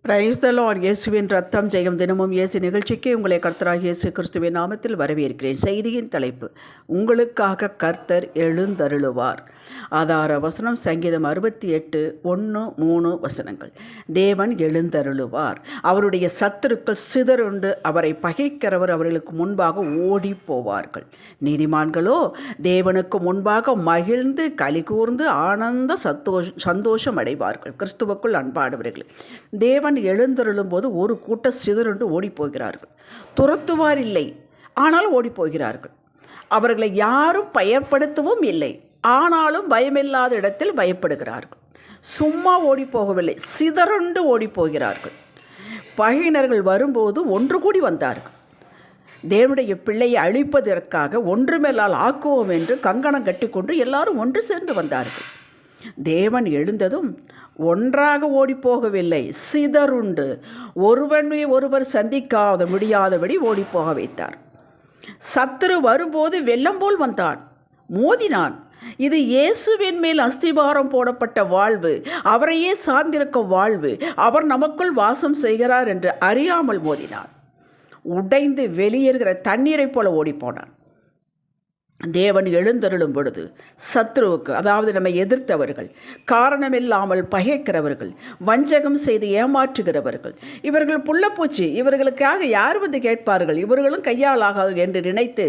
Praise the Lord. இயேசுவின் ரத்தம் ஜெயம். தினமும் இயேசு நிகழ்ச்சிக்கு உங்களை கர்த்தராகிய இயேசு கிறிஸ்துவின் நாமத்தில் வரவேற்கிறேன். செய்தியின் தலைப்பு, உங்களுக்காக கர்த்தர் எழுந்தருளுவார். ஆதார வசனம் சங்கீதம் 68:1-3 தேவன் எழுந்தருளுவார். அவருடைய சத்துருக்கள் சிதறுண்டு அவரை பகைக்கிறவர் அவர்களுக்கு முன்பாக ஓடி போவார்கள். நீதிமான்களோ தேவனுக்கு முன்பாக மகிழ்ந்து களி கூர்ந்து ஆனந்த சந்தோஷம் அடைவார்கள். கிறிஸ்துவுக்குள் அன்பானவர்கள், தேவன் எழுந்தருளும் போது ஒரு கூட்டம் சிதறுண்டு ஓடிப்போகிறார்கள். துரத்துவார் இல்லை, ஆனால் ஓடிப்போகிறார்கள். அவர்களை யாரும் பயன்படுத்தவும் இல்லை, ஆனாலும் பயமில்லாத இடத்தில் பயப்படுகிறார்கள். சும்மா ஓடி போகவில்லை, சிதறுண்டு ஓடி போகிறார்கள். பகையினர்கள் வரும்போது ஒன்று கூடி வந்தார்கள். தேவனுடைய பிள்ளையை அழிப்பதற்காக ஒன்றுமேலால் ஆக்குவோம் என்று கங்கணம் கட்டிக்கொண்டு எல்லாரும் ஒன்று சேர்ந்து வந்தார்கள். தேவன் எழுந்ததும் ஒன்றாக ஓடிப்போகவில்லை, சிதறுண்டு ஒருவர் சந்திக்காத முடியாதபடி ஓடிப்போக வைத்தார். சத்துரு வரும்போது வெள்ளம் போல் வந்தான், மோதினான். இது இயேசுவின் மேல் அஸ்திபாரம் போடப்பட்ட வாழ்வு, அவரையே சார்ந்திருக்கும் வாழ்வு. அவர் நமக்குள் வாசம் செய்கிறார் என்று அறியாமல் மோதினான். உடைந்து வெளியேறுகிற தண்ணீரை போல ஓடிப்போனான். தேவன் எழுந்தருளும் பொழுது சத்ருவுக்கு, அதாவது நம்மை எதிர்த்தவர்கள், காரணமில்லாமல் பகைக்கிறவர்கள், வஞ்சகம் செய்து ஏமாற்றுகிறவர்கள், இவர்கள் புள்ளப்பூச்சி, இவர்களுக்காக யார் வந்து கேட்பார்கள், இவர்களும் கையாளாகாது என்று நினைத்து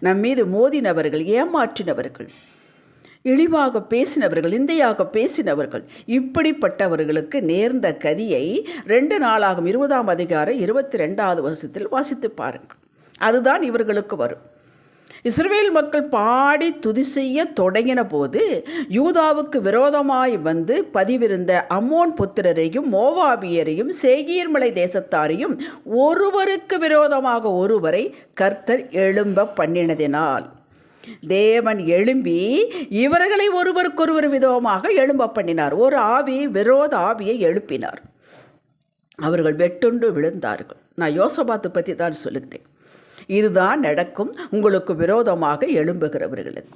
நம் மீது மோதினவர்கள், ஏமாற்றினவர்கள், இழிவாக பேசினவர்கள், நிந்தையாக பேசினவர்கள், இப்படிப்பட்டவர்களுக்கு நேர்ந்த கதியை 2 நாளாகும் 20 வாசித்து பாருங்கள். அதுதான் இவர்களுக்கு வரும். இஸ்ரவேல் மக்கள் பாடி துதி செய்ய தொடங்கின போது யூதாவுக்கு விரோதமாய் வந்து பதிவிருந்த அம்மோன் புத்திரரையும் மோவாபியரையும் சேகீர் மலை தேசத்தாரையும் ஒருவருக்கு விரோதமாக ஒருவரை கர்த்தர் எழும்ப பண்ணினதினால் தேவன் எழும்பி இவர்களை ஒருவருக்கொருவர் விதமாக எழும்ப பண்ணினார். ஒரு ஆவி, விரோத ஆவியை எழுப்பினார். அவர்கள் வெட்டுண்டு விழுந்தார்கள். நான் யோசபாத்து பற்றி தான் சொல்லுகிறேன். இதுதான் நடக்கும் உங்களுக்கு விரோதமாக எழும்புகிறவர்களுக்கு.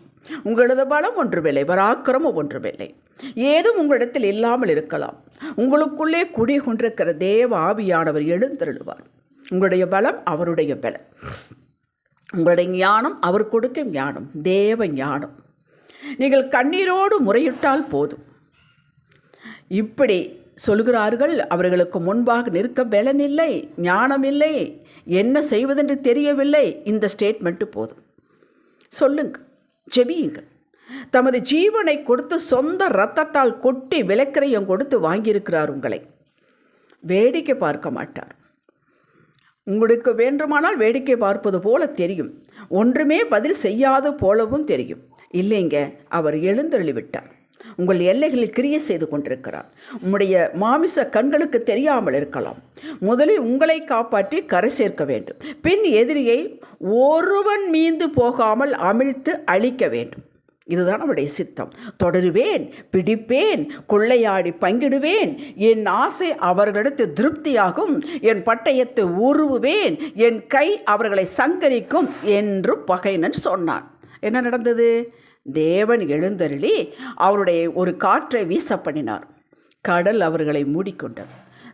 உங்களது பலம் ஒன்றுமில்லை, பராக்கிரமம் ஒன்றுமில்லை, ஏதும் உங்களிடத்தில் இல்லாமல் இருக்கலாம். உங்களுக்குள்ளே குடிகொண்டிருக்கிற தேவ ஆவியானவர் எழுந்தருளுவார். உங்களுடைய பலம் அவருடைய பலம், உங்களுடைய ஞானம் அவர் கொடுக்கும் ஞானம், தேவ ஞானம். நீங்கள் கண்ணீரோடு முறையிட்டால் போதும். இப்படி சொல்கிறார்கள். அவர்களுக்கு முன்பாக நிற்க பலனில்லை, ஞானம் இல்லை, என்ன செய்வதென்று தெரியவில்லை. இந்த ஸ்டேட்மெண்ட்டு போதும். சொல்லுங்கள், ஜெபியுங்கள். தமது ஜீவனை கொடுத்து சொந்த இரத்தத்தால் கொட்டி விலைக்கிரயம் கொடுத்து வாங்கியிருக்கிறார். உங்களை வேடிக்கை பார்க்க மாட்டார். உங்களுக்கு வேண்டுமானால் வேடிக்கை பார்ப்பது போல தெரியும், ஒன்றுமே பதில் செய்யாது போலவும் தெரியும். இல்லைங்க, அவர் எழுந்தருளிவிட்டார். உங்கள் எல்லைகளில் கிரியை செய்து கொண்டிருக்கிறார். உம்முடைய மாமிச கண்களுக்கு தெரியாமல் இருக்கலாம். முதலில் உங்களை காப்பாற்றி கரை சேர்க்க வேண்டும். பின் எதிரியை ஒருவன் மீந்து போகாமல் அமிழ்த்து அழிக்க வேண்டும். இதுதான் நம்முடைய சித்தம். தொடருவேன், பிடிப்பேன், கொள்ளையாடி பங்கிடுவேன். என் ஆசை அவர்களிடத்து திருப்தியாகும். என் பட்டயத்தை உருவுவேன். என் கை அவர்களை சங்கரிக்கும் என்று பகைனன் சொன்னான். என்ன நடந்தது? தேவன் எழுந்தருளி அவருடைய ஒரு காற்றை வீச பண்ணினார். கடல் அவர்களை மூடிக்கொண்டது.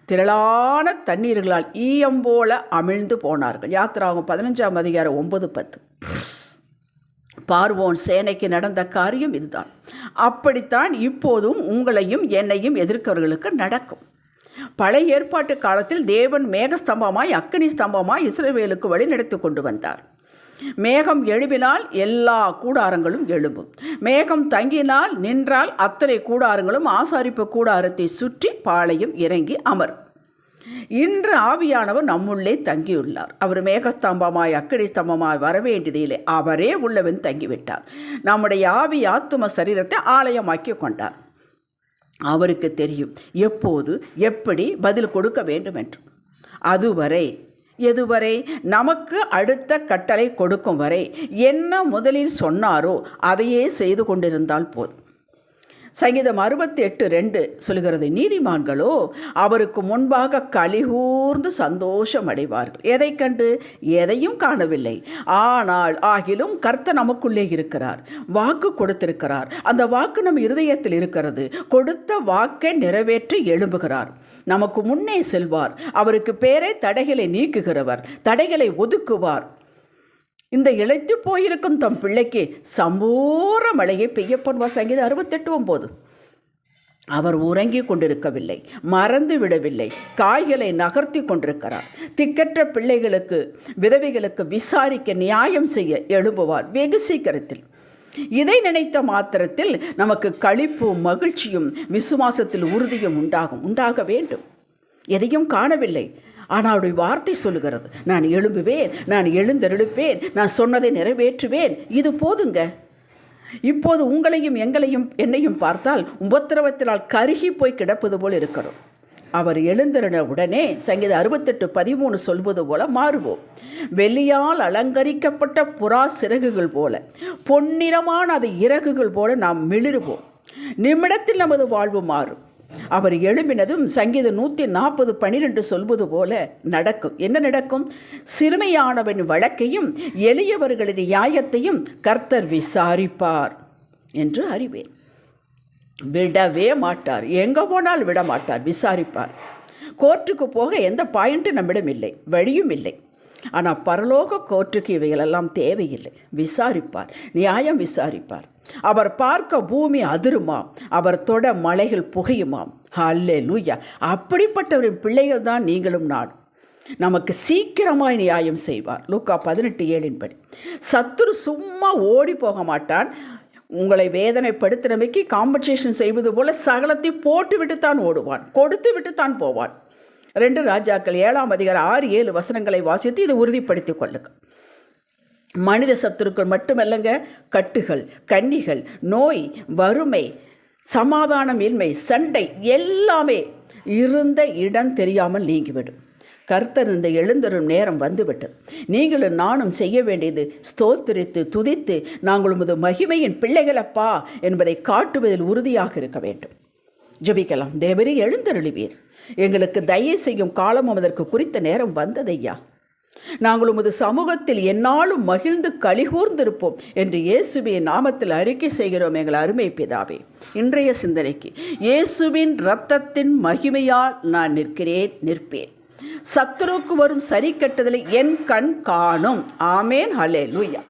திரளான தண்ணீர்களால் ஈயம் போல அமிழ்ந்து போனார்கள். யாத்திராகும் 15:9-10. பார்வோன் சேனைக்கு நடந்த காரியம் இதுதான். அப்படித்தான் இப்போதும் உங்களையும் என்னையும் எதிர்க்கிறவர்களுக்கு நடக்கும். பழைய ஏற்பாட்டு காலத்தில் தேவன் மேகஸ்தம்பமாய் அக்கினி ஸ்தம்பமாய் இஸ்ரவேலுக்கு வழிநடத்தி கொண்டு வந்தார். மேகம் எழும்பினால் எல்லா கூடாரங்களும் எழும்பும். மேகம் தங்கினால் நின்றால் அத்தனை கூடாரங்களும் ஆசாரிப்பு கூடாரத்தை சுற்றி பாளையம் இறங்கி அமரும். இன்று ஆவியானவர் நம்முள்ளே தங்கியுள்ளார். அவர் மேகஸ்தம்பமாய் அக்கினி ஸ்தம்பமாய் வரவேண்டியதில்லை, அவரே உள்ளவன் தங்கிவிட்டார். நம்முடைய ஆவி ஆத்தும சரீரத்தை ஆலயமாக்கி கொண்டார். அவருக்கு தெரியும் எப்போது எப்படி பதில் கொடுக்க வேண்டும் என்று. அதுவரை, எதுவரை? நமக்கு அடுத்த கட்டளை கொடுக்கும் வரை என்ன முதலில் சொன்னாரோ அதையே செய்து கொண்டிருந்தால் போதும். சங்கீதம் 68:2 சொல்கிறது, நீதிமான்களோ அவருக்கு முன்பாக கலிகூர்ந்து சந்தோஷம் அடைவார்கள். எதை கண்டு? எதையும் காணவில்லை. ஆனால் ஆகிலும் கர்த்தர் நமக்குள்ளே இருக்கிறார், வாக்கு கொடுத்திருக்கிறார். அந்த வாக்கு நம் இருதயத்தில் இருக்கிறது. கொடுத்த வாக்கை நிறைவேற்றி எழும்புகிறார். நமக்கு முன்னே செல்வார். அவருக்கு பேரே தடைகளை நீக்குகிறவர், தடைகளை ஒதுக்குவார். இந்த இளைத்து போயிருக்கும் தம் பிள்ளைக்கு சம்பூர மழையை பெய்ய பண்ணுவார். சங்கீதம் 68:9. அவர் உறங்கி கொண்டிருக்கவில்லை, மறந்து விடவில்லை, காய்களை நகர்த்தி கொண்டிருக்கிறார். திக்கற்ற பிள்ளைகளுக்கு, விதவைகளுக்கு விசாரிக்க, நியாயம் செய்ய எழும்புவார் வெகு சீக்கிரத்தில். இதை நினைத்த மாத்திரத்தில் நமக்கு களிப்பும் மகிழ்ச்சியும் விசுவாசத்தில் உறுதியும் உண்டாக வேண்டும். எதையும் காணவில்லை, ஆனால் அவருடைய வார்த்தை சொல்லுகிறது, நான் எழும்புவேன், நான் எழுந்தருளுப்பேன், நான் சொன்னதை நிறைவேற்றுவேன். இது போதுங்க. இப்போது உங்களையும் என்னையும் பார்த்தால் உபத்திரவத்தினால் கருகி போய் கிடப்பது போல் இருக்கிறோம். அவர் எழுந்திருந்த உடனே சங்கீதம் 68:13 சொல்வது போல மாறுவோம். வெள்ளியால் அலங்கரிக்கப்பட்ட புறா சிறகுகள் போல, பொன்னிறமான அது இறகுகள் போல நாம் மிளிருவோம். நிமிடத்தில் நமது வாழ்வு மாறும். அவர் எழும்பினதும் சங்கீதம் 140:12 சொல்வது போல நடக்கும். என்ன நடக்கும்? சிறுமையானவன் வழக்கையும் எளியவர்களின் நியாயத்தையும் கர்த்தர் விசாரிப்பார் என்று அறிவேன். விடவே மாட்டார், எங்கே போனால் விட மாட்டார், விசாரிப்பார். கோர்ட்டுக்கு போக எந்த பாயிண்ட்டும் நம்மிடம் இல்லை, வழியும் இல்லை. ஆனால் பரலோக கோர்ட்டுக்கு இவைகளெல்லாம் தேவையில்லை. விசாரிப்பார், நியாயம் விசாரிப்பார். அவர் பார்க்க பூமி அதிருமாம், அவர் தொட மலைகள் புகையுமாம். அல்லேலூயா! அப்படிப்பட்டவரின் பிள்ளைகள் தான் நீங்களும் நானும். நமக்கு சீக்கிரமாய் நியாயம் செய்வார். லூக்கா 18:7 படி. சத்துரு சும்மா ஓடி போக மாட்டான். உங்களை வேதனைப்படுத்தினமைக்கு காம்பன்சேஷன் செய்வது போல சகலத்தை போட்டு விட்டுத்தான் ஓடுவான், கொடுத்து விட்டுத்தான் போவான். 2 ராஜாக்கள் 7:6-7 வாசித்து இதை உறுதிப்படுத்திக் கொள்ளுங்கள். மனித சத்துருக்கள் மட்டுமல்லங்க, கட்டுகள், கன்னிகள், நோய், வறுமை, சமாதானம் இன்மை, சண்டை எல்லாமே இருந்த இடம் தெரியாமல் நீங்கிவிடும். கர்த்தர் இந்த எழுந்தரும் நேரம் வந்துவிட்டது. நீங்களும் நானும் செய்ய வேண்டியது ஸ்தோத்திரித்து துதித்து, நாங்கள் உமது மகிமையின் பிள்ளைகளப்பா என்பதை காட்டுவதில் உறுதியாக இருக்க வேண்டும். ஜெபிக்கலாம். தேவரே, எழுந்தருளுவீர். எங்களுக்கு தயை செய்யும் காலம் அதற்கு குறித்த நேரம் வந்ததையா. நாங்கள் உமது சமூகத்தில் எந்நாளும் மகிழ்ந்து கலிகூர்ந்திருப்போம் என்று இயேசுவின் நாமத்தில் அறிக்கை செய்கிறோம் எங்கள் அருமை பிதாவே. இன்றைய சிந்தனைக்கு, இயேசுவின் இரத்தத்தின் மகிமையால் நான் நிற்பேன். சத்துருக்கு வரும் சரி கட்டுதலை என் கண் காணும். ஆமேன். ஹல்லேலூயா.